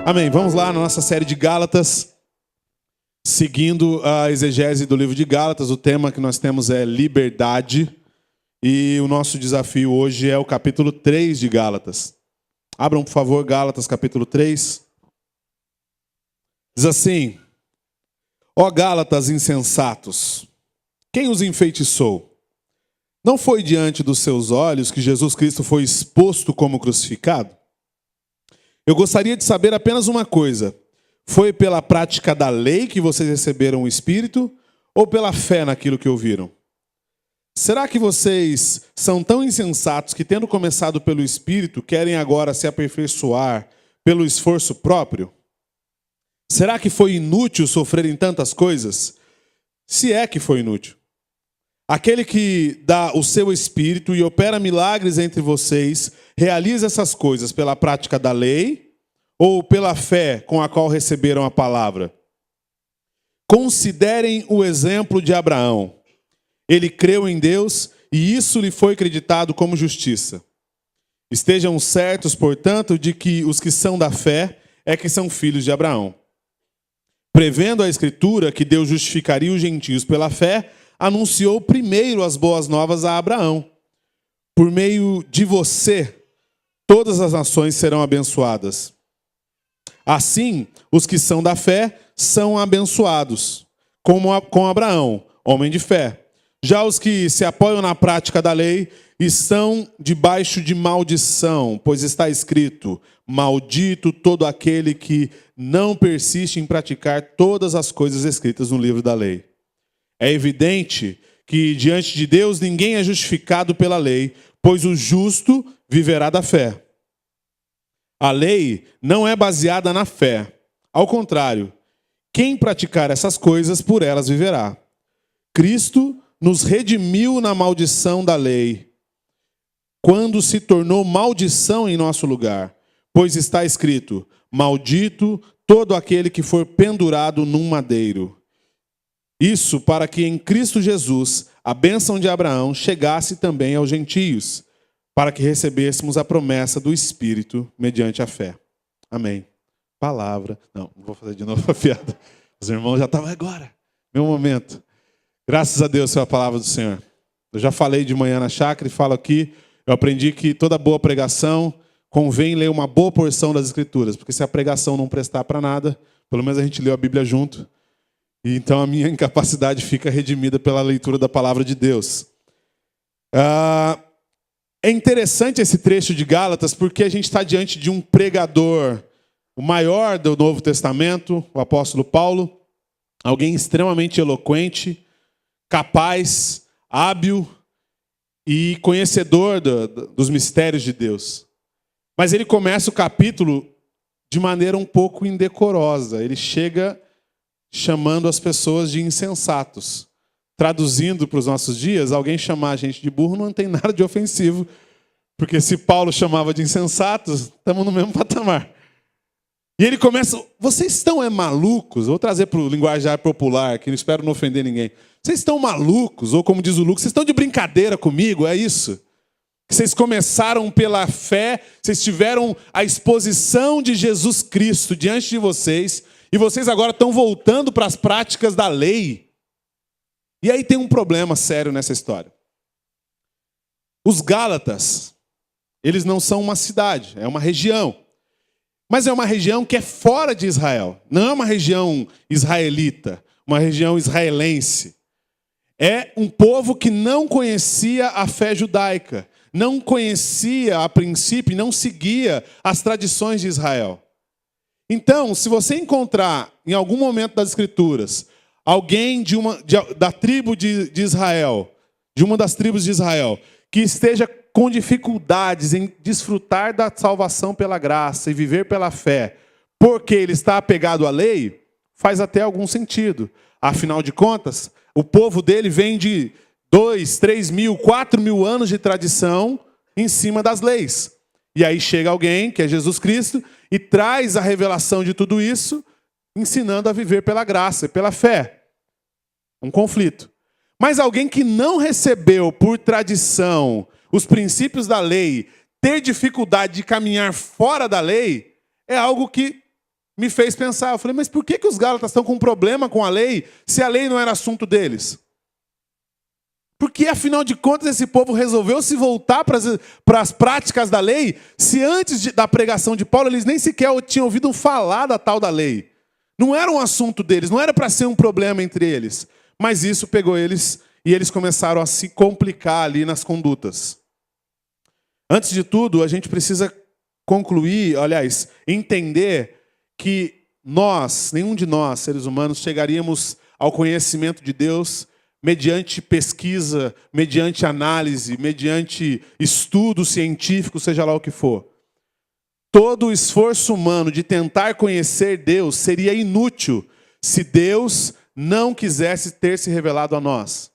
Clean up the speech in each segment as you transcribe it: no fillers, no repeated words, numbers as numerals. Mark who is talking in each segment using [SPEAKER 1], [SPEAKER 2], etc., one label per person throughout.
[SPEAKER 1] Amém. Vamos lá na nossa série de Gálatas, seguindo a exegese do livro de Gálatas. O tema que nós temos é liberdade e o nosso desafio hoje é o capítulo 3 de Gálatas. Abram, por favor, Gálatas capítulo 3. Diz assim: Ó Gálatas insensatos, quem os enfeitiçou? Não foi diante dos seus olhos que Jesus Cristo foi exposto como crucificado? Eu gostaria de saber apenas uma coisa: foi pela prática da lei que vocês receberam o Espírito ou pela fé naquilo que ouviram? Será que vocês são tão insensatos que, tendo começado pelo Espírito, querem agora se aperfeiçoar pelo esforço próprio? Será que foi inútil sofrerem tantas coisas? Se é que foi inútil. Aquele que dá o seu Espírito e opera milagres entre vocês, realiza essas coisas pela prática da lei ou pela fé com a qual receberam a palavra? Considerem o exemplo de Abraão. Ele creu em Deus e isso lhe foi acreditado como justiça. Estejam certos, portanto, de que os que são da fé é que são filhos de Abraão. Prevendo a Escritura que Deus justificaria os gentios pela fé, anunciou primeiro as boas novas a Abraão. Por meio de você, todas as nações serão abençoadas. Assim, os que são da fé são abençoados, como com Abraão, homem de fé. Já os que se apoiam na prática da lei estão debaixo de maldição, pois está escrito: maldito todo aquele que não persiste em praticar todas as coisas escritas no livro da lei. É evidente que diante de Deus ninguém é justificado pela lei, pois o justo viverá da fé. A lei não é baseada na fé. Ao contrário, quem praticar essas coisas, por elas viverá. Cristo nos redimiu na maldição da lei, quando se tornou maldição em nosso lugar, pois está escrito: maldito todo aquele que for pendurado num madeiro. Isso para que em Cristo Jesus a bênção de Abraão chegasse também aos gentios, para que recebêssemos a promessa do Espírito mediante a fé. Amém. Palavra. Não vou fazer de novo a piada. Os irmãos já estavam agora. Meu momento. Graças a Deus pela palavra do Senhor. Eu já falei de manhã na chácara e falo aqui. Eu aprendi que toda boa pregação convém ler uma boa porção das Escrituras, porque se a pregação não prestar para nada, pelo menos a gente leu a Bíblia junto. E então a minha incapacidade fica redimida pela leitura da palavra de Deus. É interessante esse trecho de Gálatas porque a gente está diante de um pregador, o maior do Novo Testamento, o apóstolo Paulo, alguém extremamente eloquente, capaz, hábil e conhecedor dos mistérios de Deus. Mas ele começa o capítulo de maneira um pouco indecorosa. Ele chega chamando as pessoas de insensatos. Traduzindo para os nossos dias, alguém chamar a gente de burro não tem nada de ofensivo, porque se Paulo chamava de insensatos, estamos no mesmo patamar. E ele começa: vocês estão malucos? Vou trazer para o linguajar popular, que não espero não ofender ninguém. Vocês estão malucos? Ou como diz o Lucas, vocês estão de brincadeira comigo? É isso? Vocês começaram pela fé, vocês tiveram a exposição de Jesus Cristo diante de vocês, e vocês agora estão voltando para as práticas da lei. E aí tem um problema sério nessa história. Os Gálatas, eles não são uma cidade, é uma região. Mas é uma região que é fora de Israel. Não é uma região israelita, uma região israelense. É um povo que não conhecia a fé judaica, não conhecia a princípio, não seguia as tradições de Israel. Então, se você encontrar em algum momento das Escrituras alguém da tribo de Israel, de uma das tribos de Israel, que esteja com dificuldades em desfrutar da salvação pela graça e viver pela fé, porque ele está apegado à lei, faz até algum sentido. Afinal de contas, o povo dele vem de 2, 3 mil, 4 mil anos de tradição em cima das leis. E aí chega alguém, que é Jesus Cristo, e traz a revelação de tudo isso, ensinando a viver pela graça e pela fé. Um conflito. Mas alguém que não recebeu por tradição os princípios da lei, ter dificuldade de caminhar fora da lei, é algo que me fez pensar. Eu falei, mas por que os Gálatas estão com um problema com a lei, se a lei não era assunto deles? Porque, afinal de contas, esse povo resolveu se voltar para as práticas da lei, se antes da pregação de Paulo, eles nem sequer tinham ouvido falar da tal da lei. Não era um assunto deles, não era para ser um problema entre eles. Mas isso pegou eles e eles começaram a se complicar ali nas condutas. Antes de tudo, a gente precisa concluir, aliás, entender que nós, nenhum de nós, seres humanos, chegaríamos ao conhecimento de Deus mediante pesquisa, mediante análise, mediante estudo científico, seja lá o que for. Todo o esforço humano de tentar conhecer Deus seria inútil se Deus não quisesse ter se revelado a nós.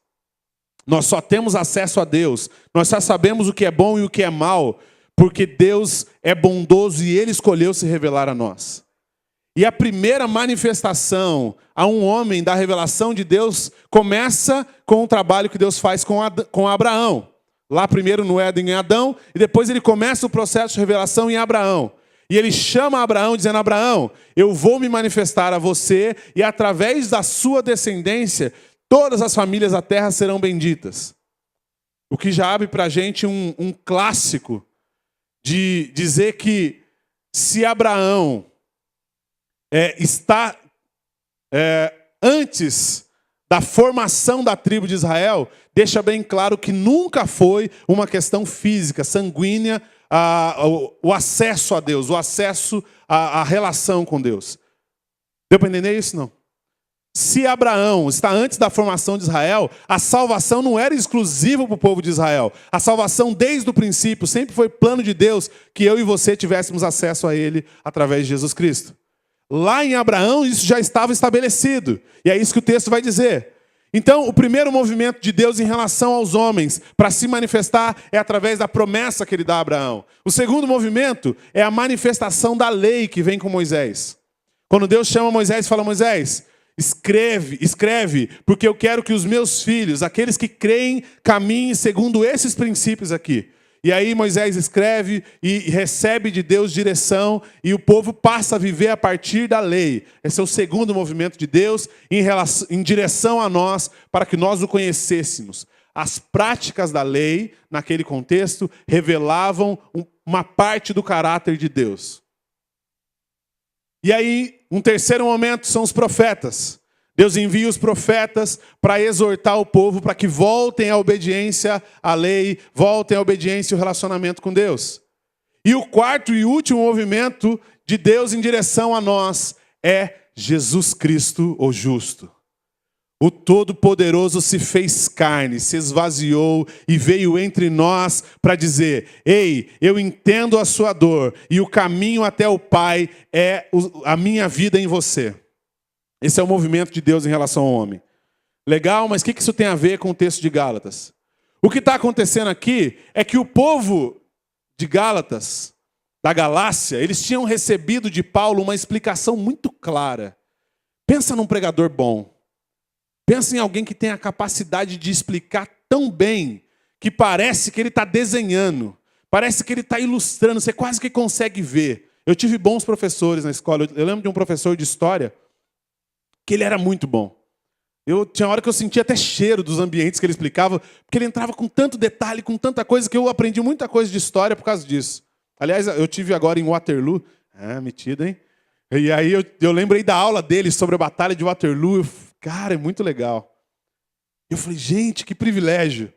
[SPEAKER 1] Nós só temos acesso a Deus, nós só sabemos o que é bom e o que é mal, porque Deus é bondoso e Ele escolheu se revelar a nós. E a primeira manifestação a um homem da revelação de Deus começa com o trabalho que Deus faz com Abraão. Lá primeiro no Éden em Adão, e depois ele começa o processo de revelação em Abraão. E ele chama Abraão dizendo, Abraão, eu vou me manifestar a você e através da sua descendência, todas as famílias da terra serão benditas. O que já abre para a gente um clássico de dizer que se Abraão está antes da formação da tribo de Israel, deixa bem claro que nunca foi uma questão física, sanguínea, o acesso a Deus, o acesso à relação com Deus. Deu para entender isso? Não. Se Abraão está antes da formação de Israel, a salvação não era exclusiva para o povo de Israel. A salvação desde o princípio sempre foi plano de Deus que eu e você tivéssemos acesso a Ele através de Jesus Cristo. Lá em Abraão isso já estava estabelecido. E é isso que o texto vai dizer. Então, o primeiro movimento de Deus em relação aos homens para se manifestar é através da promessa que Ele dá a Abraão. O segundo movimento é a manifestação da lei que vem com Moisés. Quando Deus chama Moisés e fala, Moisés, escreve, porque eu quero que os meus filhos, aqueles que creem, caminhem segundo esses princípios aqui. E aí Moisés escreve e recebe de Deus direção e o povo passa a viver a partir da lei. Esse é o segundo movimento de Deus em direção a nós, para que nós o conhecêssemos. As práticas da lei, naquele contexto, revelavam uma parte do caráter de Deus. E aí, um terceiro momento são os profetas. Deus envia os profetas para exortar o povo para que voltem à obediência à lei, voltem à obediência ao relacionamento com Deus. E o quarto e último movimento de Deus em direção a nós é Jesus Cristo, o justo. O Todo-Poderoso se fez carne, se esvaziou e veio entre nós para dizer, ei, eu entendo a sua dor e o caminho até o Pai é a minha vida em você. Esse é o movimento de Deus em relação ao homem. Legal, mas o que isso tem a ver com o texto de Gálatas? O que está acontecendo aqui é que o povo de Gálatas, da Galácia, eles tinham recebido de Paulo uma explicação muito clara. Pensa num pregador bom. Pensa em alguém que tem a capacidade de explicar tão bem que parece que ele está desenhando, parece que ele está ilustrando, você quase que consegue ver. Eu tive bons professores na escola. Eu lembro de um professor de história que ele era muito bom. Tinha hora que eu sentia até cheiro dos ambientes que ele explicava, porque ele entrava com tanto detalhe, com tanta coisa, que eu aprendi muita coisa de história por causa disso. Aliás, eu tive agora em Waterloo, metido, hein? E aí eu lembrei da aula dele sobre a Batalha de Waterloo. Cara, é muito legal. Eu falei, gente, que privilégio.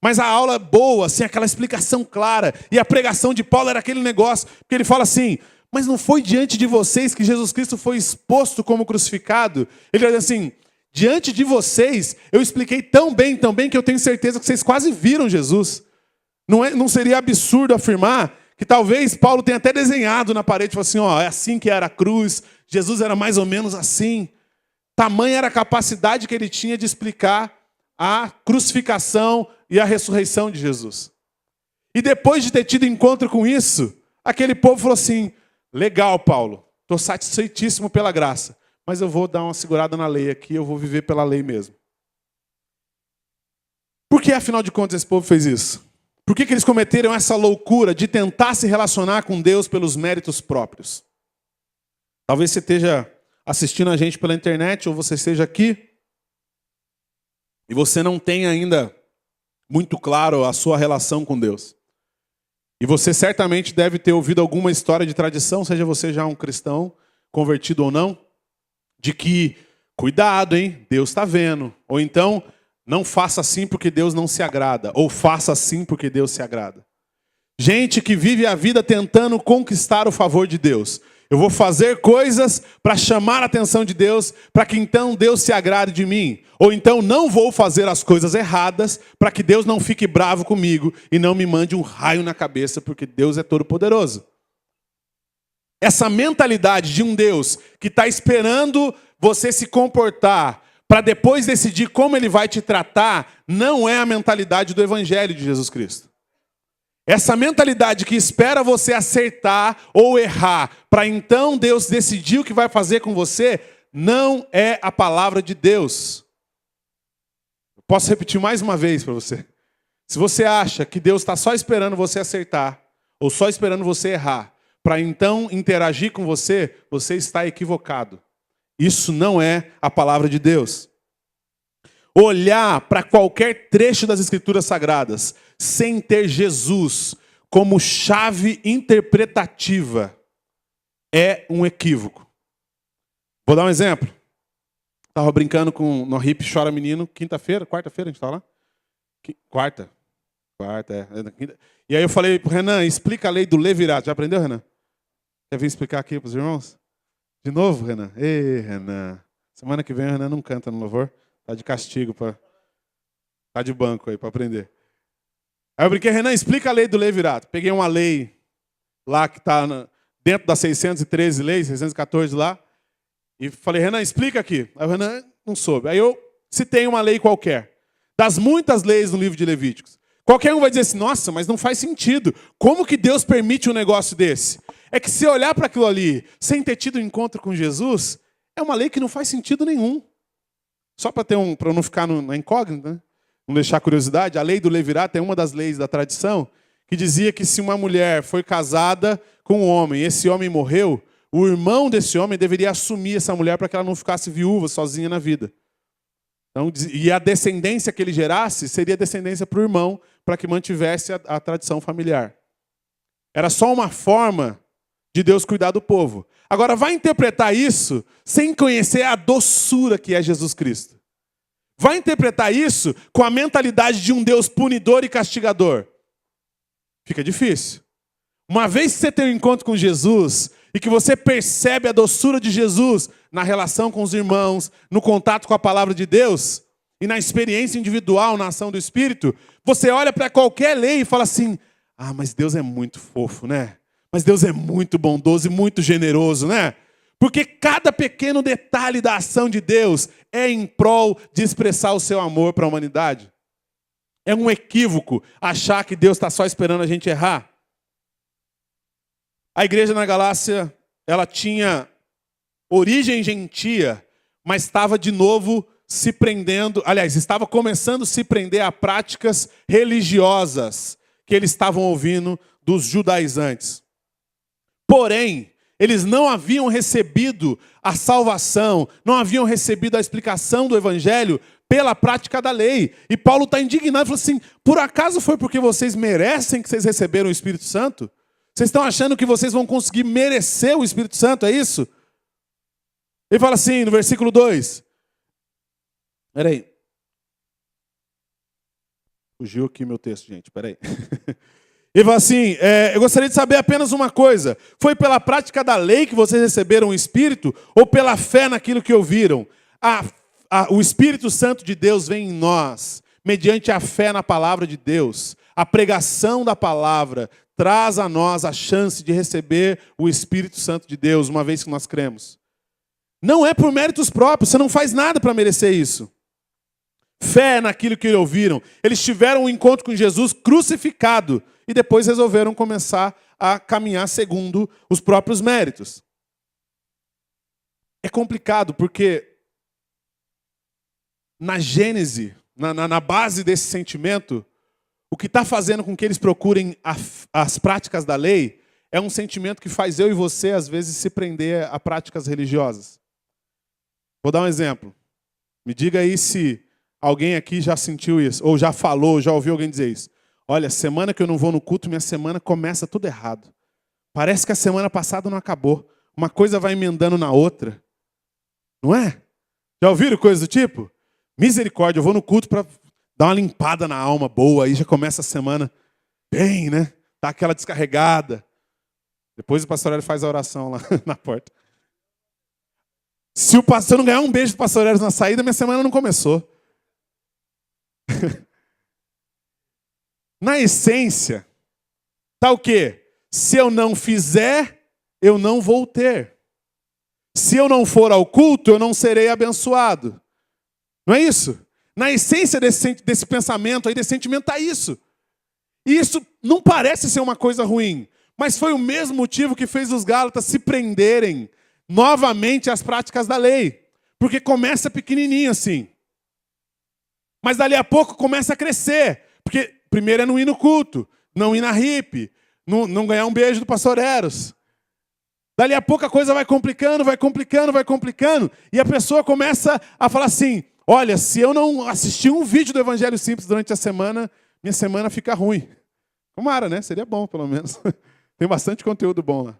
[SPEAKER 1] Mas a aula boa, assim, aquela explicação clara. E a pregação de Paulo era aquele negócio, porque ele fala assim, mas não foi diante de vocês que Jesus Cristo foi exposto como crucificado? Ele diz assim, diante de vocês, eu expliquei tão bem, que eu tenho certeza que vocês quase viram Jesus. Não seria absurdo afirmar que talvez Paulo tenha até desenhado na parede, falou assim, é assim que era a cruz, Jesus era mais ou menos assim. Tamanha era a capacidade que ele tinha de explicar a crucificação e a ressurreição de Jesus. E depois de ter tido encontro com isso, aquele povo falou assim, legal, Paulo, estou satisfeitíssimo pela graça, mas eu vou dar uma segurada na lei aqui, eu vou viver pela lei mesmo. Por que, afinal de contas, esse povo fez isso? Por que eles cometeram essa loucura de tentar se relacionar com Deus pelos méritos próprios? Talvez você esteja assistindo a gente pela internet ou você esteja aqui e você não tem ainda muito claro a sua relação com Deus. E você certamente deve ter ouvido alguma história de tradição, seja você já um cristão, convertido ou não, de que, cuidado, hein, Deus está vendo. Ou então, não faça assim porque Deus não se agrada. Ou faça assim porque Deus se agrada. Gente que vive a vida tentando conquistar o favor de Deus. Eu vou fazer coisas para chamar a atenção de Deus, para que então Deus se agrade de mim. Ou então não vou fazer as coisas erradas, para que Deus não fique bravo comigo e não me mande um raio na cabeça, porque Deus é todo-poderoso. Essa mentalidade de um Deus que está esperando você se comportar, para depois decidir como Ele vai te tratar, não é a mentalidade do Evangelho de Jesus Cristo. Essa mentalidade que espera você acertar ou errar, para então Deus decidir o que vai fazer com você, não é a palavra de Deus. Posso repetir mais uma vez para você. Se você acha que Deus está só esperando você acertar, ou só esperando você errar, para então interagir com você, você está equivocado. Isso não é a palavra de Deus. Olhar para qualquer trecho das Escrituras Sagradas sem ter Jesus como chave interpretativa é um equívoco. Vou dar um exemplo. Estava brincando no Hip Chora Menino, quarta-feira a gente está lá? Quarta, é. E aí eu falei para o Renan, explica a lei do levirato. Já aprendeu, Renan? Quer vir explicar aqui para os irmãos? De novo, Renan? Ei, Renan. Semana que vem o Renan não canta no louvor. Tá de castigo, tá de banco aí para aprender. Aí eu brinquei, Renan, explica a lei do levirato. Peguei uma lei lá que está dentro das 613 leis, 614 lá, e falei, Renan, explica aqui. Aí o Renan não soube. Aí eu citei uma lei qualquer, das muitas leis no livro de Levíticos. Qualquer um vai dizer assim, nossa, mas não faz sentido. Como que Deus permite um negócio desse? É que se olhar para aquilo ali, sem ter tido um encontro com Jesus, é uma lei que não faz sentido nenhum. Só para não ficar na incógnita, né? Não deixar curiosidade, a lei do levirato é uma das leis da tradição que dizia que se uma mulher foi casada com um homem, esse homem morreu, o irmão desse homem deveria assumir essa mulher para que ela não ficasse viúva, sozinha na vida. Então, e a descendência que ele gerasse seria descendência para o irmão, para que mantivesse a tradição familiar. Era só uma forma de Deus cuidar do povo. Agora, vai interpretar isso sem conhecer a doçura que é Jesus Cristo. Vai interpretar isso com a mentalidade de um Deus punidor e castigador. Fica difícil. Uma vez que você tem um encontro com Jesus e que você percebe a doçura de Jesus na relação com os irmãos, no contato com a palavra de Deus e na experiência individual, na ação do Espírito, você olha para qualquer lei e fala assim, mas Deus é muito fofo, né? Mas Deus é muito bondoso e muito generoso, né? Porque cada pequeno detalhe da ação de Deus é em prol de expressar o seu amor para a humanidade. É um equívoco achar que Deus está só esperando a gente errar. A igreja na Galácia, ela tinha origem gentia, mas estava de novo se prendendo, estava começando a se prender a práticas religiosas que eles estavam ouvindo dos judaizantes. Porém, eles não haviam recebido a salvação, não haviam recebido a explicação do Evangelho pela prática da lei. E Paulo está indignado e falou assim, por acaso foi porque vocês merecem que vocês receberam o Espírito Santo? Vocês estão achando que vocês vão conseguir merecer o Espírito Santo, é isso? Ele fala assim, no versículo 2. Peraí. Fugiu aqui meu texto, gente, peraí. Ele fala assim, eu gostaria de saber apenas uma coisa. Foi pela prática da lei que vocês receberam o Espírito ou pela fé naquilo que ouviram? O Espírito Santo de Deus vem em nós, mediante a fé na palavra de Deus. A pregação da palavra traz a nós a chance de receber o Espírito Santo de Deus, uma vez que nós cremos. Não é por méritos próprios, você não faz nada para merecer isso. Fé naquilo que ouviram. Eles tiveram um encontro com Jesus crucificado e depois resolveram começar a caminhar segundo os próprios méritos. É complicado porque na gênese, na base desse sentimento, o que está fazendo com que eles procurem as práticas da lei é um sentimento que faz eu e você, às vezes, se prender a práticas religiosas. Vou dar um exemplo. Me diga aí se alguém aqui já sentiu isso, ou já falou, já ouviu alguém dizer isso. Olha, semana que eu não vou no culto, minha semana começa tudo errado. Parece que a semana passada não acabou. Uma coisa vai emendando na outra. Não é? Já ouviram coisa do tipo? Misericórdia, eu vou no culto para dar uma limpada na alma boa, aí já começa a semana bem, né? Tá aquela descarregada. Depois o pastor Hélio faz a oração lá na porta. Se o pastor não ganhar um beijo do pastor Hélio na saída, minha semana não começou. Na essência, tá o quê? Se eu não fizer, eu não vou ter. Se eu não for ao culto, eu não serei abençoado. Não é isso? Na essência desse pensamento aí, desse sentimento, está isso. E isso não parece ser uma coisa ruim, mas foi o mesmo motivo que fez os Gálatas se prenderem novamente às práticas da lei. Porque começa pequenininho assim. Mas dali a pouco começa a crescer. Porque primeiro é não ir no culto, não ir na hippie, não ganhar um beijo do pastor Eros. Dali a pouco a coisa vai complicando, vai complicando, vai complicando. E a pessoa começa a falar assim, olha, se eu não assistir um vídeo do Evangelho Simples durante a semana, minha semana fica ruim. Tomara, né? Seria bom, pelo menos. Tem bastante conteúdo bom lá.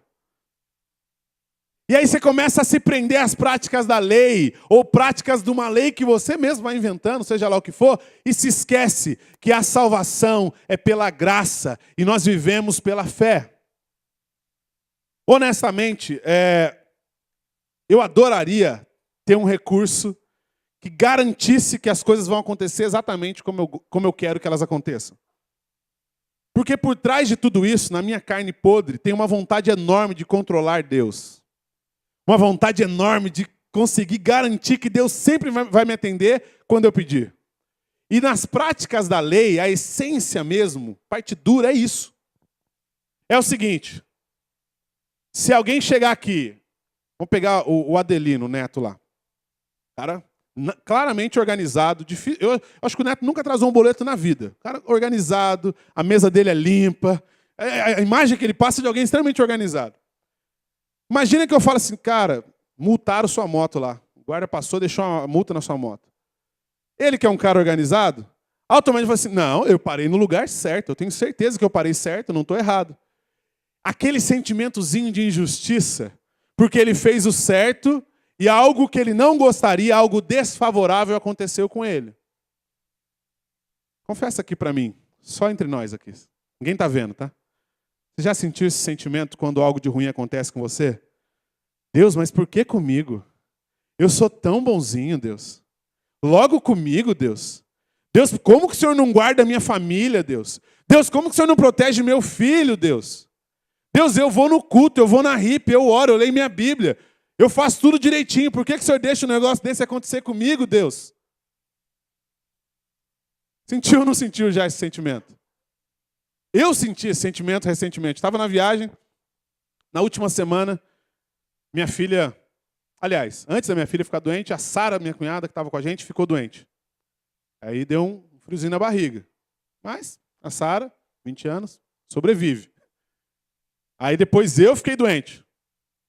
[SPEAKER 1] E aí você começa a se prender às práticas da lei, ou práticas de uma lei que você mesmo vai inventando, seja lá o que for, e se esquece que a salvação é pela graça, e nós vivemos pela fé. Honestamente, eu adoraria ter um recurso que garantisse que as coisas vão acontecer exatamente como eu quero que elas aconteçam. Porque por trás de tudo isso, na minha carne podre, tem uma vontade enorme de controlar Deus. Uma vontade enorme de conseguir garantir que Deus sempre vai me atender quando eu pedir. E nas práticas da lei, a essência mesmo, parte dura, é isso. É o seguinte, se alguém chegar aqui, vamos pegar o Adelino, o Neto lá. Cara, claramente organizado. Eu acho que o Neto nunca atrasou um boleto na vida. Cara organizado, a mesa dele é limpa. A imagem que ele passa é de alguém extremamente organizado. Imagina que eu falo assim, cara, multaram sua moto lá. O guarda passou, deixou uma multa na sua moto. Ele que é um cara organizado, automaticamente fala assim, não, eu parei no lugar certo. Eu tenho certeza que eu parei certo, não estou errado. Aquele sentimentozinho de injustiça, porque ele fez o certo e algo que ele não gostaria, algo desfavorável aconteceu com ele. Confessa aqui para mim, só entre nós aqui. Ninguém está vendo, tá? Você já sentiu esse sentimento quando algo de ruim acontece com você? Deus, mas por que comigo? Eu sou tão bonzinho, Deus. Logo comigo, Deus. Deus, como que o Senhor não guarda a minha família, Deus? Deus, como que o Senhor não protege meu filho, Deus? Deus, eu vou no culto, eu vou na hippie, eu oro, eu leio minha Bíblia. Eu faço tudo direitinho. Por que o Senhor deixa um negócio desse acontecer comigo, Deus? Sentiu ou não sentiu já esse sentimento? Eu senti esse sentimento recentemente. Estava na viagem, na última semana, minha filha... Aliás, antes da minha filha ficar doente, a Sara, minha cunhada, que estava com a gente, ficou doente. Aí deu um friozinho na barriga. Mas a Sara, 20 anos, sobrevive. Aí depois eu fiquei doente.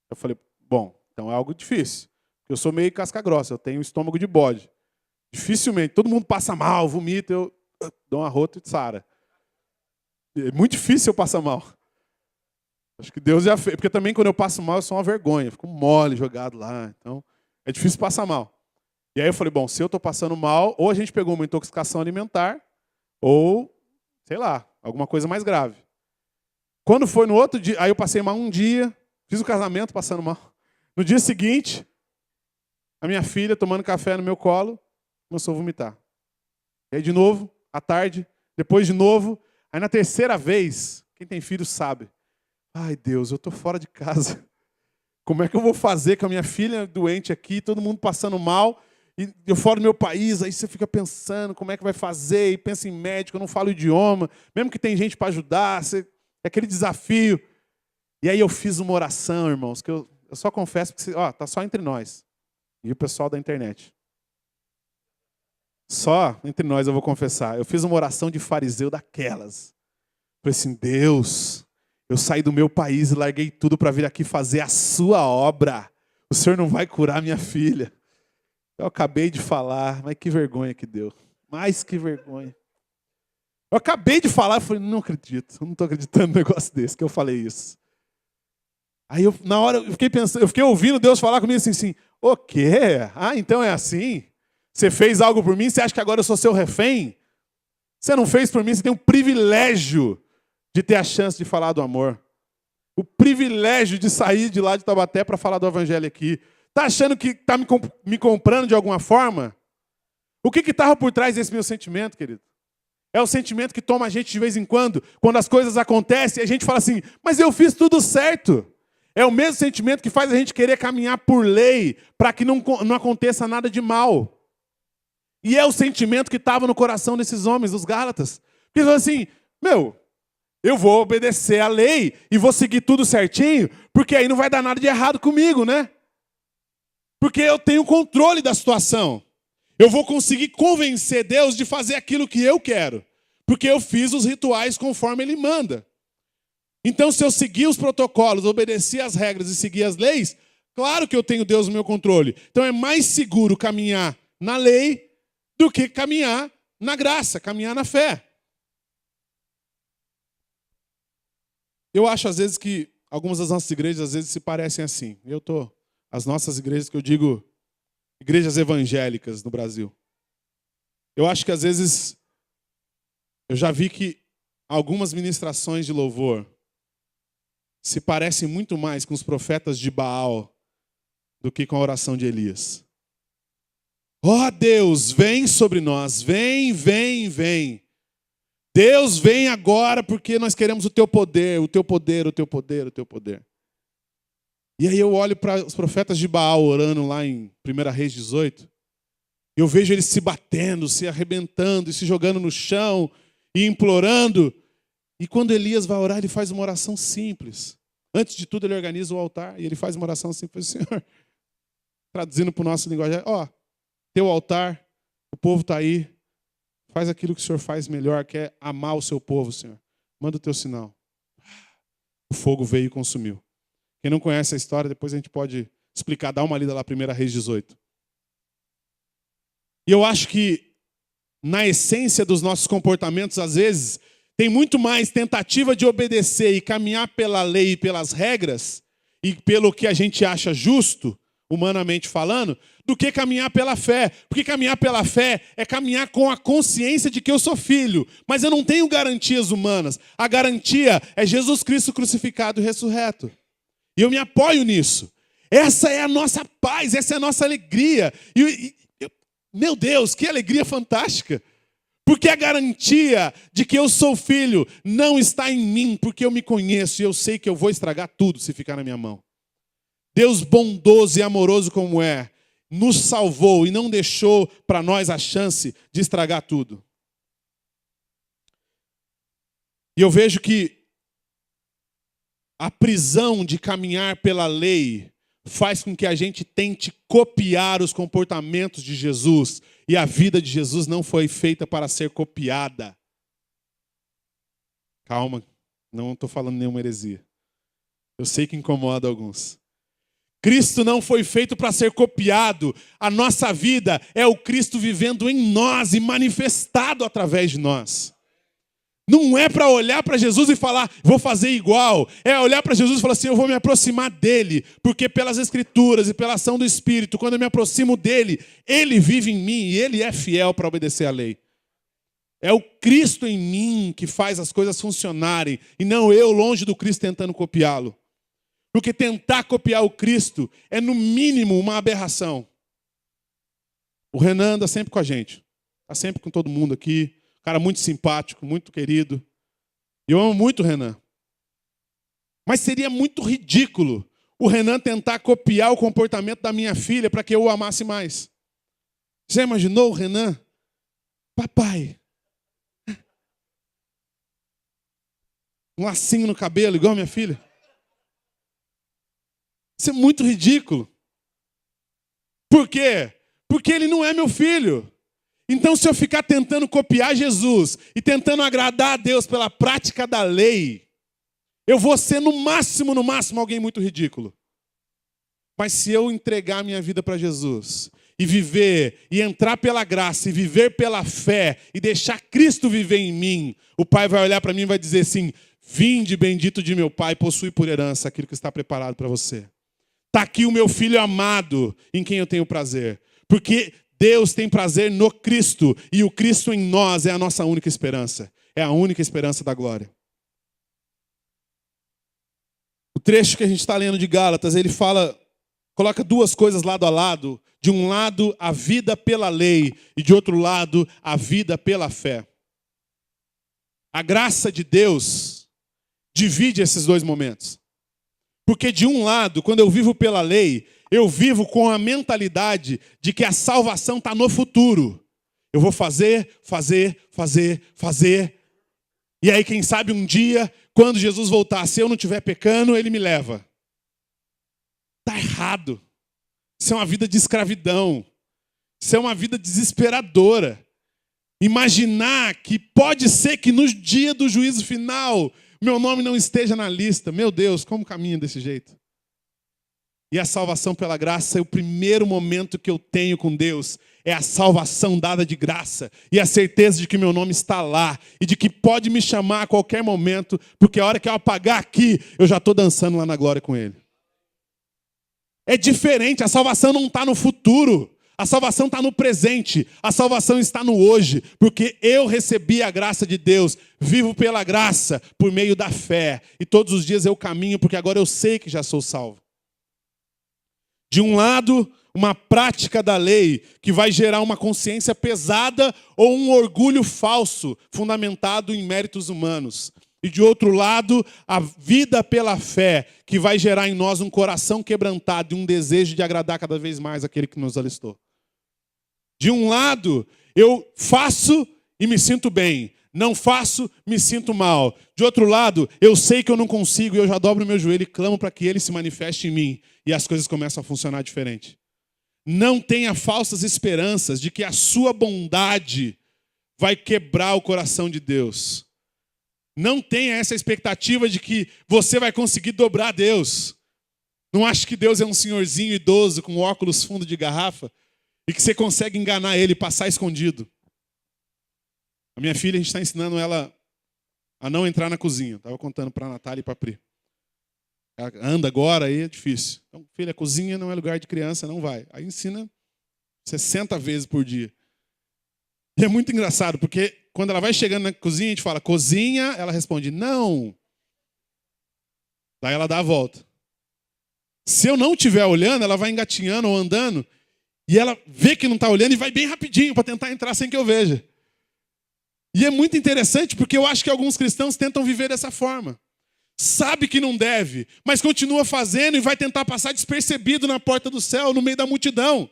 [SPEAKER 1] Eu falei, bom, então é algo difícil. Eu sou meio casca grossa, eu tenho estômago de bode. Dificilmente, todo mundo passa mal, vomita, eu dou uma rota de Sara. É muito difícil eu passar mal. Acho que Deus já fez. Porque também quando eu passo mal, eu sou uma vergonha. Fico mole jogado lá. Então, é difícil passar mal. E aí eu falei, bom, se eu estou passando mal, ou a gente pegou uma intoxicação alimentar, ou, sei lá, alguma coisa mais grave. Quando foi no outro dia, aí eu passei mal um dia, fiz o casamento passando mal. No dia seguinte, a minha filha, tomando café no meu colo, começou a vomitar. E aí de novo, à tarde, depois de novo. Aí na terceira vez, quem tem filho sabe. Ai, Deus, eu estou fora de casa. Como é que eu vou fazer com a minha filha doente aqui, todo mundo passando mal, e eu fora do meu país, aí você fica pensando como é que vai fazer, e pensa em médico, eu não falo o idioma, mesmo que tem gente para ajudar, é aquele desafio. E aí eu fiz uma oração, irmãos, que eu só confesso, porque tá só entre nós e o pessoal da internet. Só entre nós eu vou confessar. Eu fiz uma oração de fariseu daquelas. Falei assim, Deus... Eu saí do meu país e larguei tudo para vir aqui fazer a sua obra. O Senhor não vai curar minha filha. Eu acabei de falar, mas que vergonha que deu. Mas que vergonha. Eu acabei de falar, eu falei, não acredito. Eu não estou acreditando num negócio desse, que eu falei isso. Aí, na hora, eu fiquei pensando, eu fiquei ouvindo Deus falar comigo assim, o quê? Ah, então é assim? Você fez algo por mim, você acha que agora eu sou seu refém? Você não fez por mim, você tem um privilégio de ter a chance de falar do amor. O privilégio de sair de lá de Taubaté para falar do evangelho aqui. Está achando que está me comprando de alguma forma? O que estava por trás desse meu sentimento, querido? É o sentimento que toma a gente de vez em quando as coisas acontecem, a gente fala assim, mas eu fiz tudo certo. É o mesmo sentimento que faz a gente querer caminhar por lei para que não aconteça nada de mal. E é o sentimento que estava no coração desses homens, dos Gálatas. Porque eles falam assim, eu vou obedecer a lei e vou seguir tudo certinho, porque aí não vai dar nada de errado comigo, né? Porque eu tenho controle da situação. Eu vou conseguir convencer Deus de fazer aquilo que eu quero, porque eu fiz os rituais conforme Ele manda. Então, se eu seguir os protocolos, obedecer as regras e seguir as leis, claro que eu tenho Deus no meu controle. Então, é mais seguro caminhar na lei do que caminhar na graça, caminhar na fé. Eu acho, às vezes, que algumas das nossas igrejas, às vezes, se parecem assim. As nossas igrejas, que eu digo, igrejas evangélicas no Brasil. Eu acho que, às vezes, eu já vi que algumas ministrações de louvor se parecem muito mais com os profetas de Baal do que com a oração de Elias. Ó Deus, vem sobre nós, vem, vem, vem. Deus, vem agora porque nós queremos o teu poder, o teu poder, o teu poder, o teu poder. E aí eu olho para os profetas de Baal orando lá em 1 Reis 18, e eu vejo eles se batendo, se arrebentando, e se jogando no chão, e implorando. E quando Elias vai orar, ele faz uma oração simples. Antes de tudo, ele organiza o altar, e ele faz uma oração simples. Senhor, traduzindo para o nosso linguagem, teu altar, o povo está aí, faz aquilo que o Senhor faz melhor, que é amar o seu povo, Senhor. Manda o teu sinal. O fogo veio e consumiu. Quem não conhece a história, depois a gente pode explicar, dá uma lida lá, 1 Reis 18. E eu acho que, na essência dos nossos comportamentos, às vezes, tem muito mais tentativa de obedecer e caminhar pela lei e pelas regras, e pelo que a gente acha justo, humanamente falando, do que caminhar pela fé. Porque caminhar pela fé é caminhar com a consciência de que eu sou filho. Mas eu não tenho garantias humanas. A garantia é Jesus Cristo crucificado e ressurreto. E eu me apoio nisso. Essa é a nossa paz, essa é a nossa alegria. Meu Deus, que alegria fantástica. Porque a garantia de que eu sou filho não está em mim, porque eu me conheço e eu sei que eu vou estragar tudo se ficar na minha mão. Deus bondoso e amoroso como é, nos salvou e não deixou para nós a chance de estragar tudo. E eu vejo que a prisão de caminhar pela lei faz com que a gente tente copiar os comportamentos de Jesus. E a vida de Jesus não foi feita para ser copiada. Calma, não estou falando nenhuma heresia. Eu sei que incomoda alguns. Cristo não foi feito para ser copiado. A nossa vida é o Cristo vivendo em nós e manifestado através de nós. Não é para olhar para Jesus e falar, vou fazer igual. É olhar para Jesus e falar assim, eu vou me aproximar dele. Porque pelas Escrituras e pela ação do Espírito, quando eu me aproximo dele, ele vive em mim e ele é fiel para obedecer a lei. É o Cristo em mim que faz as coisas funcionarem e não eu longe do Cristo tentando copiá-lo. Porque tentar copiar o Cristo é no mínimo uma aberração. O Renan anda sempre com a gente. Está sempre com todo mundo aqui. Cara muito simpático, muito querido. Eu amo muito o Renan. Mas seria muito ridículo o Renan tentar copiar o comportamento da minha filha para que eu o amasse mais. Já imaginou o Renan? Papai. Um lacinho no cabelo, igual a minha filha. Isso é muito ridículo. Por quê? Porque ele não é meu filho. Então, se eu ficar tentando copiar Jesus e tentando agradar a Deus pela prática da lei, Eu vou ser no máximo alguém muito ridículo. Mas se eu entregar minha vida para Jesus e viver, e entrar pela graça, e viver pela fé, e deixar Cristo viver em mim, o Pai vai olhar para mim e vai dizer assim: vinde, bendito de meu Pai, possui por herança aquilo que está preparado para você. Está aqui o meu filho amado, em quem eu tenho prazer. Porque Deus tem prazer no Cristo, e o Cristo em nós é a nossa única esperança. É a única esperança da glória. O trecho que a gente está lendo de Gálatas, ele coloca duas coisas lado a lado. De um lado, a vida pela lei, e de outro lado, a vida pela fé. A graça de Deus divide esses dois momentos. Porque de um lado, quando eu vivo pela lei, eu vivo com a mentalidade de que a salvação está no futuro. Eu vou fazer. E aí, quem sabe um dia, quando Jesus voltar, se eu não estiver pecando, ele me leva. Está errado. Isso é uma vida de escravidão. Isso é uma vida desesperadora. Imaginar que pode ser que no dia do juízo final meu nome não esteja na lista. Meu Deus, como caminha desse jeito? E a salvação pela graça é o primeiro momento que eu tenho com Deus. É a salvação dada de graça. E a certeza de que meu nome está lá. E de que pode me chamar a qualquer momento. Porque a hora que eu apagar aqui, eu já estou dançando lá na glória com Ele. É diferente, a salvação não está no futuro. A salvação está no presente. A salvação está no hoje. Porque eu recebi a graça de Deus. Vivo pela graça, por meio da fé. E todos os dias eu caminho, porque agora eu sei que já sou salvo. De um lado, uma prática da lei que vai gerar uma consciência pesada ou um orgulho falso, fundamentado em méritos humanos. E de outro lado, a vida pela fé, que vai gerar em nós um coração quebrantado e um desejo de agradar cada vez mais aquele que nos alistou. De um lado, eu faço e me sinto bem. Não faço, me sinto mal. De outro lado, eu sei que eu não consigo e eu já dobro meu joelho e clamo para que Ele se manifeste em mim. E as coisas começam a funcionar diferente. Não tenha falsas esperanças de que a sua bondade vai quebrar o coração de Deus. Não tenha essa expectativa de que você vai conseguir dobrar Deus. Não ache que Deus é um senhorzinho idoso com óculos fundo de garrafa e que você consegue enganar Ele e passar escondido. A minha filha, a gente está ensinando ela a não entrar na cozinha. Estava contando para a Natália e para a Pri. Ela anda agora, aí é difícil. Então, filha, cozinha não é lugar de criança, não vai. Aí ensina 60 vezes por dia. E é muito engraçado, porque quando ela vai chegando na cozinha, a gente fala, cozinha, ela responde, não. Daí ela dá a volta. Se eu não estiver olhando, ela vai engatinhando ou andando, e ela vê que não está olhando e vai bem rapidinho para tentar entrar sem que eu veja. E é muito interessante, porque eu acho que alguns cristãos tentam viver dessa forma. Sabe que não deve, mas continua fazendo e vai tentar passar despercebido na porta do céu, no meio da multidão.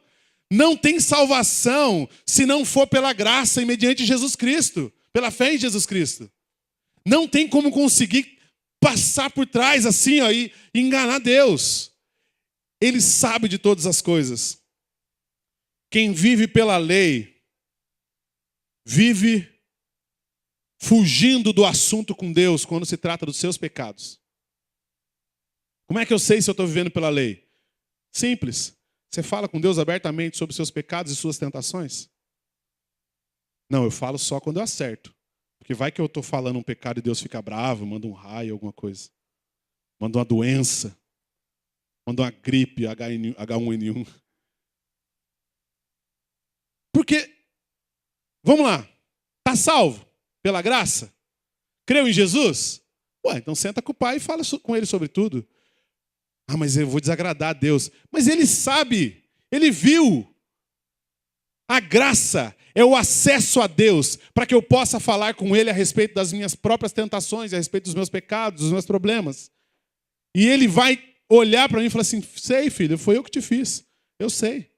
[SPEAKER 1] Não tem salvação se não for pela graça e mediante Jesus Cristo, pela fé em Jesus Cristo. Não tem como conseguir passar por trás assim ó, e enganar Deus. Ele sabe de todas as coisas. Quem vive pela lei, vive fugindo do assunto com Deus quando se trata dos seus pecados. Como é que eu sei se eu estou vivendo pela lei? Simples. Você fala com Deus abertamente sobre seus pecados e suas tentações? Não, eu falo só quando eu acerto. Porque vai que eu estou falando um pecado e Deus fica bravo, manda um raio, alguma coisa. Manda uma doença. Manda uma gripe, H1N1. Porque, vamos lá, está salvo pela graça? Creu em Jesus? Ué, então senta com o Pai e fala com Ele sobre tudo. Ah, mas eu vou desagradar a Deus. Mas Ele sabe, Ele viu. A graça é o acesso a Deus para que eu possa falar com Ele a respeito das minhas próprias tentações, a respeito dos meus pecados, dos meus problemas. E Ele vai olhar para mim e falar assim, sei filho, foi eu que te fiz, eu sei.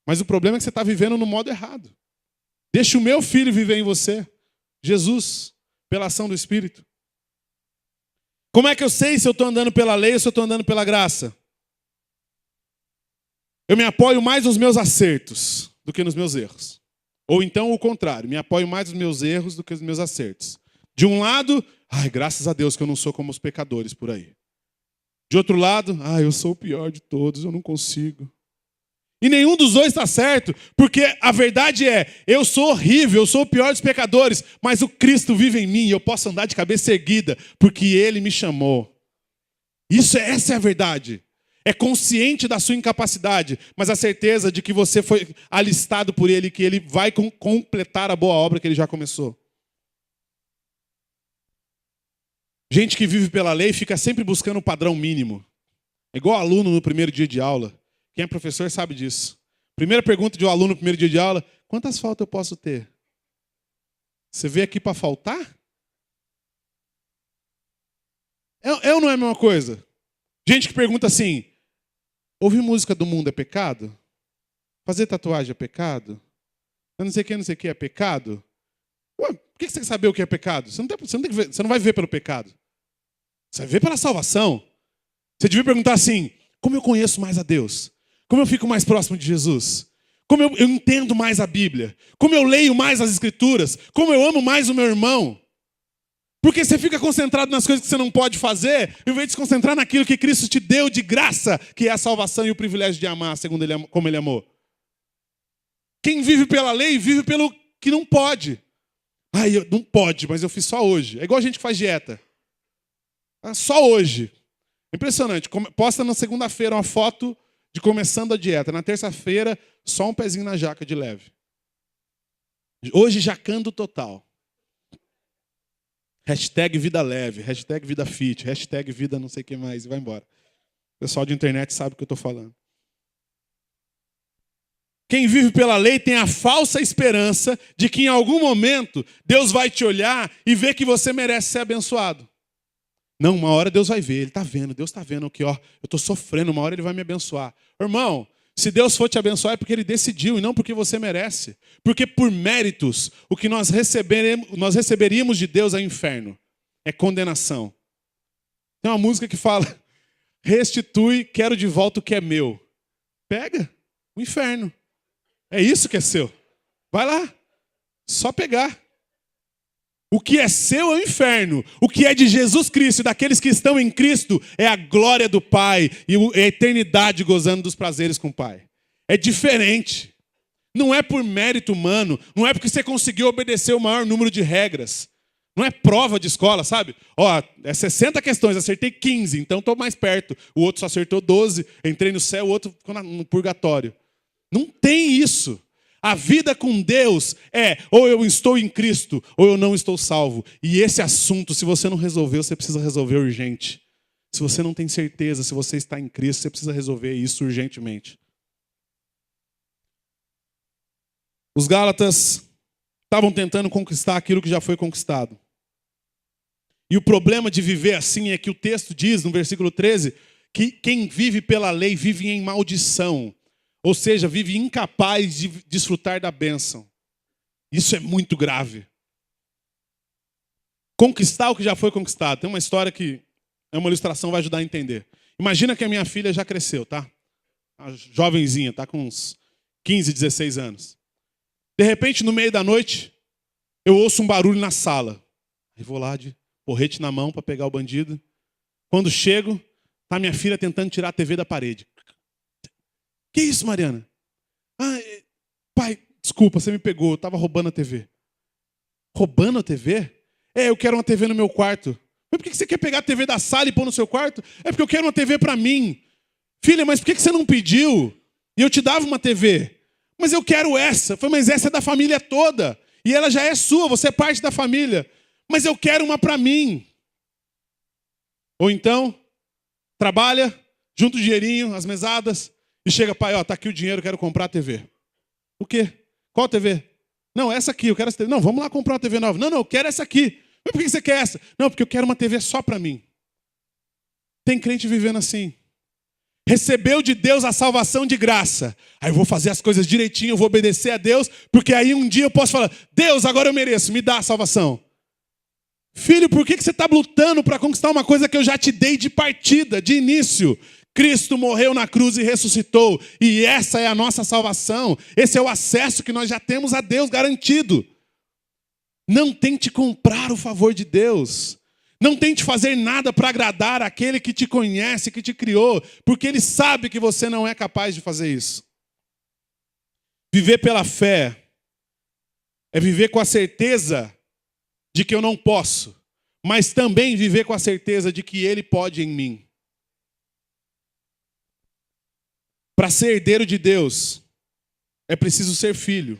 [SPEAKER 1] Mas o problema é que você está vivendo no modo errado. Deixa o meu filho viver em você. Jesus, pela ação do Espírito. Como é que eu sei se eu estou andando pela lei ou se eu estou andando pela graça? Eu me apoio mais nos meus acertos do que nos meus erros. Ou então o contrário, me apoio mais nos meus erros do que nos meus acertos. De um lado, Ai, graças a Deus que eu não sou como os pecadores por aí. De outro lado, eu sou o pior de todos, eu não consigo. E nenhum dos dois está certo, porque a verdade é, eu sou horrível, eu sou o pior dos pecadores, mas o Cristo vive em mim e eu posso andar de cabeça erguida, porque Ele me chamou. Essa é a verdade. É consciente da sua incapacidade, mas a certeza de que você foi alistado por Ele, que Ele vai completar a boa obra que Ele já começou. Gente que vive pela lei fica sempre buscando o padrão mínimo. É igual aluno no primeiro dia de aula. Quem é professor sabe disso. Primeira pergunta de um aluno no primeiro dia de aula: quantas faltas eu posso ter? Você veio aqui para faltar? É ou não é a mesma coisa? Gente que pergunta assim: ouvir música do mundo é pecado? Fazer tatuagem é pecado? Eu não sei o que é pecado? Ué, por que você quer saber o que é pecado? Você não vai ver pelo pecado. Você vai ver pela salvação. Você devia perguntar assim: como eu conheço mais a Deus? Como eu fico mais próximo de Jesus? Como eu entendo mais a Bíblia? Como eu leio mais as Escrituras? Como eu amo mais o meu irmão? Porque você fica concentrado nas coisas que você não pode fazer, em vez de se concentrar naquilo que Cristo te deu de graça, que é a salvação e o privilégio de amar, segundo como Ele amou. Quem vive pela lei, vive pelo que não pode. Não pode, mas eu fiz só hoje. É igual a gente que faz dieta. Só hoje. Impressionante. Posta na segunda-feira uma foto de começando a dieta. Na terça-feira, só um pezinho na jaca de leve. Hoje, jacando total. Hashtag vida leve, hashtag vida fit, hashtag vida não sei o que mais, e vai embora. O pessoal de internet sabe o que eu estou falando. Quem vive pela lei tem a falsa esperança de que em algum momento Deus vai te olhar e ver que você merece ser abençoado. Não, uma hora Deus vai ver, Ele está vendo, Deus está vendo que eu estou sofrendo, uma hora Ele vai me abençoar. Irmão, se Deus for te abençoar é porque Ele decidiu e não porque você merece. Porque por méritos, o que nós receberíamos de Deus é inferno, é condenação. Tem uma música que fala: restitui, quero de volta o que é meu. Pega o inferno. É isso que é seu. Vai lá, só pegar. O que é seu é o inferno. O que é de Jesus Cristo e daqueles que estão em Cristo é a glória do Pai e a eternidade gozando dos prazeres com o Pai. É diferente. Não é por mérito humano, não é porque você conseguiu obedecer o maior número de regras. Não é prova de escola, sabe? É 60 questões, acertei 15, então estou mais perto. O outro só acertou 12, entrei no céu, o outro ficou no purgatório. Não tem isso. A vida com Deus é ou eu estou em Cristo ou eu não estou salvo. E esse assunto, se você não resolveu, você precisa resolver urgente. Se você não tem certeza se você está em Cristo, você precisa resolver isso urgentemente. Os Gálatas estavam tentando conquistar aquilo que já foi conquistado. E o problema de viver assim é que o texto diz, no versículo 13, que quem vive pela lei vive em maldição. Ou seja, vive incapaz de desfrutar da bênção. Isso é muito grave. Conquistar o que já foi conquistado. Tem uma história que é uma ilustração, vai ajudar a entender. Imagina que a minha filha já cresceu, tá? A jovenzinha, tá com uns 15, 16 anos. De repente, no meio da noite, eu ouço um barulho na sala. Aí vou lá de porrete na mão para pegar o bandido. Quando chego, tá minha filha tentando tirar a TV da parede. Que isso, Mariana? Pai, desculpa, você me pegou, eu estava roubando a TV. Roubando a TV? Eu quero uma TV no meu quarto. Mas por que você quer pegar a TV da sala e pôr no seu quarto? É porque eu quero uma TV para mim. Filha, mas por que você não pediu? E eu te dava uma TV. Mas eu quero essa. Mas essa é da família toda. E ela já é sua, você é parte da família. Mas eu quero uma para mim. Ou então, trabalha, junta o dinheirinho, as mesadas, e chega, pai, tá aqui o dinheiro, eu quero comprar a TV. O quê? Qual TV? Não, essa aqui, eu quero essa TV. Não, vamos lá comprar uma TV nova. Não, eu quero essa aqui. Mas por que você quer essa? Não, porque eu quero uma TV só para mim. Tem crente vivendo assim. Recebeu de Deus a salvação de graça. Aí eu vou fazer as coisas direitinho, eu vou obedecer a Deus, porque aí um dia eu posso falar: Deus, agora eu mereço, me dá a salvação. Filho, por que você está lutando para conquistar uma coisa que eu já te dei de partida, de início? Cristo morreu na cruz e ressuscitou. E essa é a nossa salvação. Esse é o acesso que nós já temos a Deus garantido. Não tente comprar o favor de Deus. Não tente fazer nada para agradar aquele que te conhece, que te criou, porque ele sabe que você não é capaz de fazer isso. Viver pela fé é viver com a certeza de que eu não posso, mas também viver com a certeza de que ele pode em mim. Para ser herdeiro de Deus, é preciso ser filho.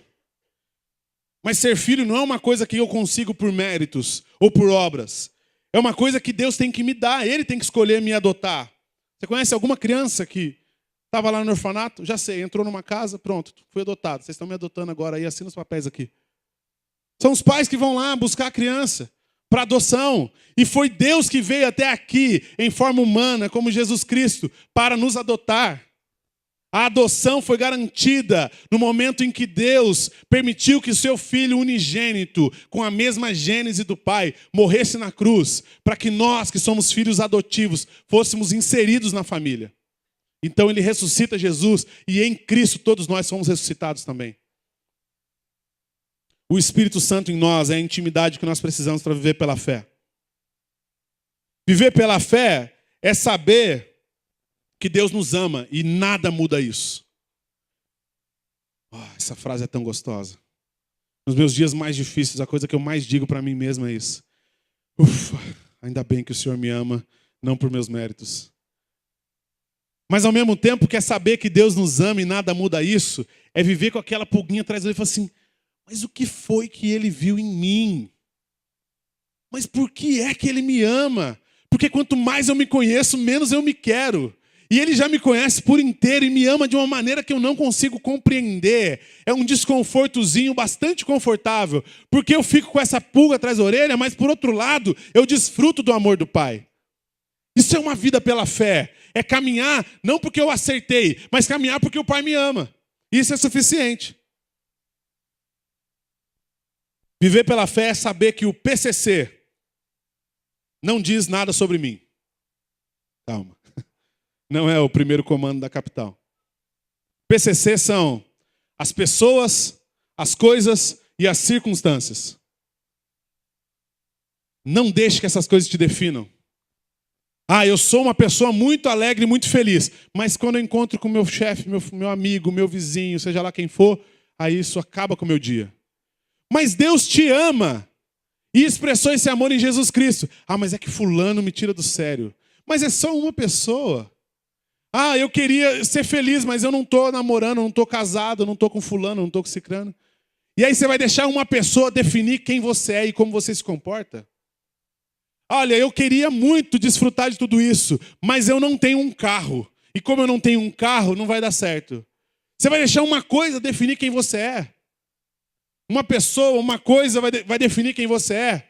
[SPEAKER 1] Mas ser filho não é uma coisa que eu consigo por méritos ou por obras. É uma coisa que Deus tem que me dar, Ele tem que escolher me adotar. Você conhece alguma criança que estava lá no orfanato? Já sei, entrou numa casa, pronto, fui adotado. Vocês estão me adotando agora aí, assina os papéis aqui. São os pais que vão lá buscar a criança para adoção. E foi Deus que veio até aqui, em forma humana, como Jesus Cristo, para nos adotar. A adoção foi garantida no momento em que Deus permitiu que o seu filho unigênito, com a mesma gênese do Pai, morresse na cruz, para que nós, que somos filhos adotivos, fôssemos inseridos na família. Então ele ressuscita Jesus e em Cristo todos nós somos ressuscitados também. O Espírito Santo em nós é a intimidade que nós precisamos para viver pela fé. Viver pela fé é saber que Deus nos ama e nada muda isso. Essa frase é tão gostosa. Nos meus dias mais difíceis, a coisa que eu mais digo para mim mesmo é isso. Ufa, ainda bem que o Senhor me ama, não por meus méritos. Mas ao mesmo tempo, quer saber que Deus nos ama e nada muda isso, é viver com aquela pulguinha atrás dele e falar assim, mas o que foi que ele viu em mim? Mas por que é que ele me ama? Porque quanto mais eu me conheço, menos eu me quero. E ele já me conhece por inteiro e me ama de uma maneira que eu não consigo compreender. É um desconfortozinho bastante confortável, porque eu fico com essa pulga atrás da orelha, mas por outro lado, eu desfruto do amor do Pai. Isso é uma vida pela fé. É caminhar, não porque eu acertei, mas caminhar porque o Pai me ama. Isso é suficiente. Viver pela fé é saber que o PCC não diz nada sobre mim. Calma. Não é o primeiro comando da capital. PCC são as pessoas, as coisas e as circunstâncias. Não deixe que essas coisas te definam. Eu sou uma pessoa muito alegre e muito feliz, mas quando eu encontro com meu chefe, meu amigo, meu vizinho, seja lá quem for, aí isso acaba com o meu dia. Mas Deus te ama e expressou esse amor em Jesus Cristo. Mas é que fulano me tira do sério. Mas é só uma pessoa. Eu queria ser feliz, mas eu não estou namorando, não estou casado, não estou com fulano, não estou com cicrano. E aí você vai deixar uma pessoa definir quem você é e como você se comporta? Olha, eu queria muito desfrutar de tudo isso, mas eu não tenho um carro. E como eu não tenho um carro, não vai dar certo. Você vai deixar uma coisa definir quem você é. Uma pessoa, uma coisa vai definir quem você é.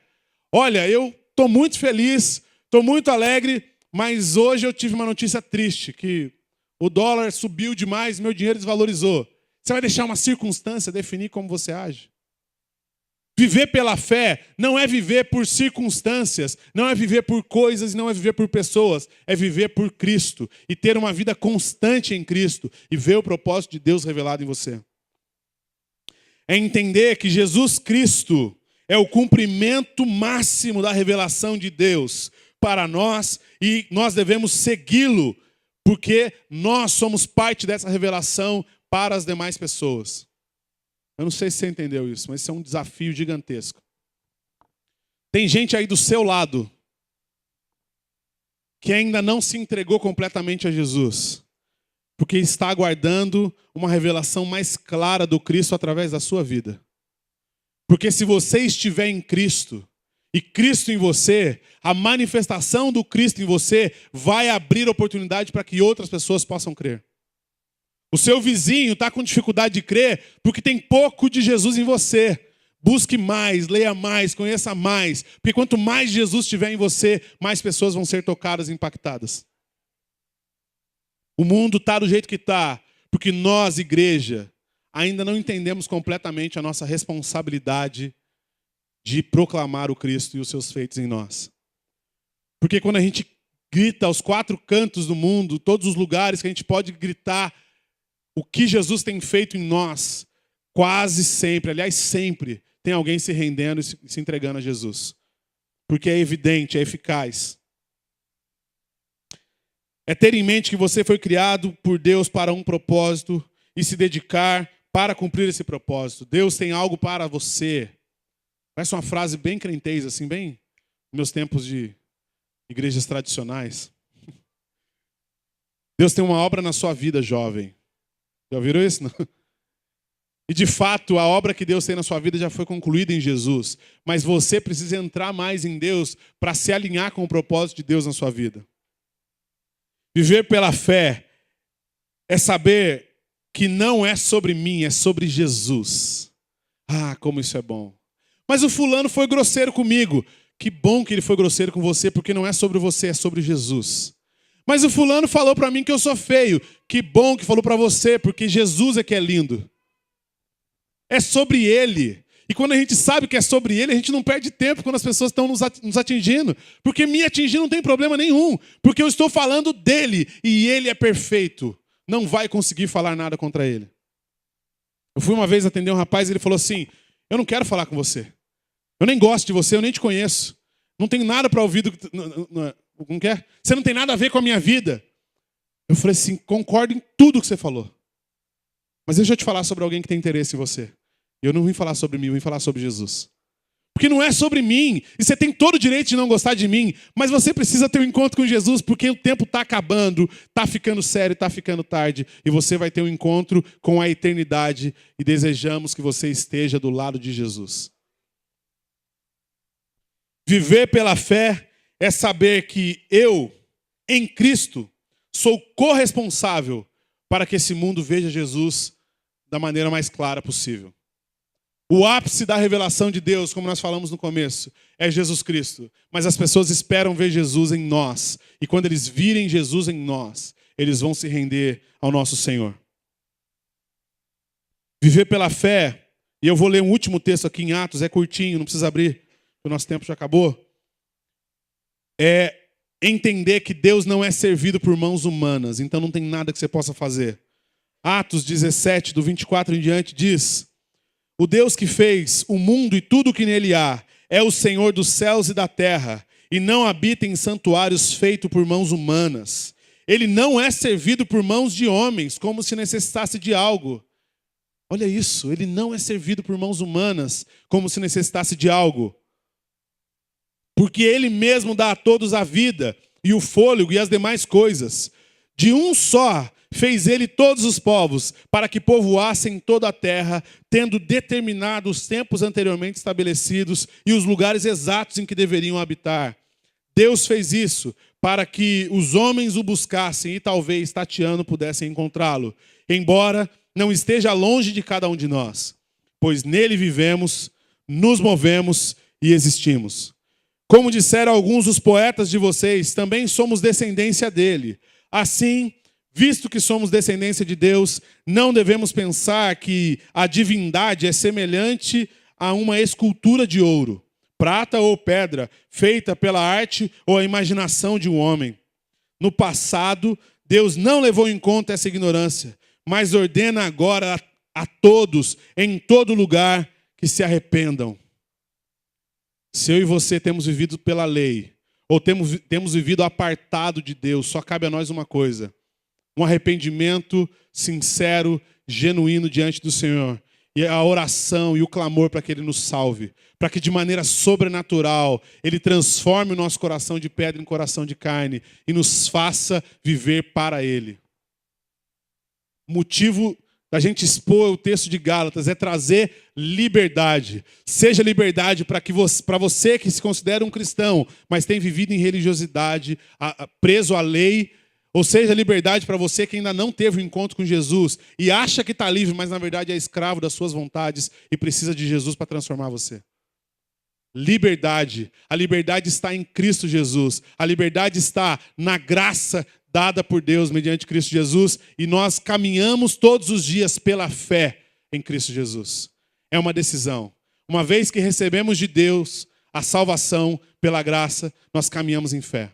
[SPEAKER 1] Olha, eu estou muito feliz, estou muito alegre, mas hoje eu tive uma notícia triste, que o dólar subiu demais, meu dinheiro desvalorizou. Você vai deixar uma circunstância definir como você age? Viver pela fé não é viver por circunstâncias, não é viver por coisas, não é viver por pessoas, é viver por Cristo e ter uma vida constante em Cristo e ver o propósito de Deus revelado em você. É entender que Jesus Cristo é o cumprimento máximo da revelação de Deus para nós e nós devemos segui-lo, porque nós somos parte dessa revelação para as demais pessoas. Eu não sei se você entendeu isso, mas isso é um desafio gigantesco. Tem gente aí do seu lado que ainda não se entregou completamente a Jesus, porque está aguardando uma revelação mais clara do Cristo através da sua vida. Porque se você estiver em Cristo, e Cristo em você, a manifestação do Cristo em você vai abrir oportunidade para que outras pessoas possam crer. O seu vizinho está com dificuldade de crer porque tem pouco de Jesus em você. Busque mais, leia mais, conheça mais. Porque quanto mais Jesus estiver em você, mais pessoas vão ser tocadas e impactadas. O mundo está do jeito que está, porque nós, igreja, ainda não entendemos completamente a nossa responsabilidade de proclamar o Cristo e os seus feitos em nós. Porque quando a gente grita aos quatro cantos do mundo, todos os lugares que a gente pode gritar o que Jesus tem feito em nós, quase sempre, aliás sempre, tem alguém se rendendo e se entregando a Jesus. porque é evidente, é eficaz. É ter em mente que você foi criado por Deus para um propósito e se dedicar para cumprir esse propósito. Deus tem algo para você. Parece uma frase bem crentez, assim, bem meus tempos de igrejas tradicionais. Deus tem uma obra na sua vida, jovem. Já ouviram isso? Não? E de fato, a obra que Deus tem na sua vida já foi concluída em Jesus. Mas você precisa entrar mais em Deus para se alinhar com o propósito de Deus na sua vida. Viver pela fé é saber que não é sobre mim, é sobre Jesus. Ah, como isso é bom. Mas o fulano foi grosseiro comigo. Que bom que ele foi grosseiro com você, porque não é sobre você, é sobre Jesus. Mas o fulano falou para mim que eu sou feio. Que bom que falou para você, porque Jesus é que é lindo. É sobre ele. E quando a gente sabe que é sobre ele, a gente não perde tempo quando as pessoas estão nos atingindo. Porque me atingir não tem problema nenhum. Porque eu estou falando dele e ele é perfeito. Não vai conseguir falar nada contra ele. Eu fui uma vez atender um rapaz e ele falou assim: eu não quero falar com você. Eu nem gosto de você, eu nem te conheço. Não tenho nada para ouvir. Não quer? Você não tem nada a ver com a minha vida. Eu falei assim: concordo em tudo que você falou. Mas deixa eu te falar sobre alguém que tem interesse em você. Eu não vim falar sobre mim, eu vim falar sobre Jesus. Porque não é sobre mim. E você tem todo o direito de não gostar de mim. Mas você precisa ter um encontro com Jesus, porque o tempo está acabando, está ficando sério, está ficando tarde. E você vai ter um encontro com a eternidade. E desejamos que você esteja do lado de Jesus. Viver pela fé é saber que eu, em Cristo, sou corresponsável para que esse mundo veja Jesus da maneira mais clara possível. O ápice da revelação de Deus, como nós falamos no começo, é Jesus Cristo. Mas as pessoas esperam ver Jesus em nós. E quando eles virem Jesus em nós, eles vão se render ao nosso Senhor. Viver pela fé, e eu vou ler um último texto aqui em Atos, é curtinho, não precisa abrir, o nosso tempo já acabou. É entender que Deus não é servido por mãos humanas, então não tem nada que você possa fazer. Atos 17, do 24 em diante, diz: o Deus que fez o mundo e tudo o que nele há é o Senhor dos céus e da terra, e não habita em santuários feitos por mãos humanas. Ele não é servido por mãos de homens, como se necessitasse de algo. Olha isso, ele não é servido por mãos humanas, como se necessitasse de algo. Porque ele mesmo dá a todos a vida, e o fôlego e as demais coisas. De um só fez ele todos os povos, para que povoassem toda a terra, tendo determinado os tempos anteriormente estabelecidos e os lugares exatos em que deveriam habitar. Deus fez isso para que os homens o buscassem e talvez, tateando, pudessem encontrá-lo, embora não esteja longe de cada um de nós, pois nele vivemos, nos movemos e existimos. Como disseram alguns dos poetas de vocês, também somos descendência dele. Assim, visto que somos descendência de Deus, não devemos pensar que a divindade é semelhante a uma escultura de ouro, prata ou pedra, feita pela arte ou a imaginação de um homem. No passado, Deus não levou em conta essa ignorância, mas ordena agora a todos, em todo lugar, que se arrependam. Se eu e você temos vivido pela lei, ou temos vivido apartado de Deus, só cabe a nós uma coisa: um arrependimento sincero, genuíno diante do Senhor. E a oração e o clamor para que Ele nos salve. Para que de maneira sobrenatural Ele transforme o nosso coração de pedra em coração de carne e nos faça viver para Ele. O motivo da gente expor o texto de Gálatas é trazer liberdade. Seja liberdade para você que se considera um cristão, mas tem vivido em religiosidade, preso à lei. Ou seja, liberdade para você que ainda não teve um encontro com Jesus e acha que está livre, mas na verdade é escravo das suas vontades e precisa de Jesus para transformar você. Liberdade. A liberdade está em Cristo Jesus. A liberdade está na graça dada por Deus mediante Cristo Jesus, e nós caminhamos todos os dias pela fé em Cristo Jesus. É uma decisão. Uma vez que recebemos de Deus a salvação pela graça, nós caminhamos em fé.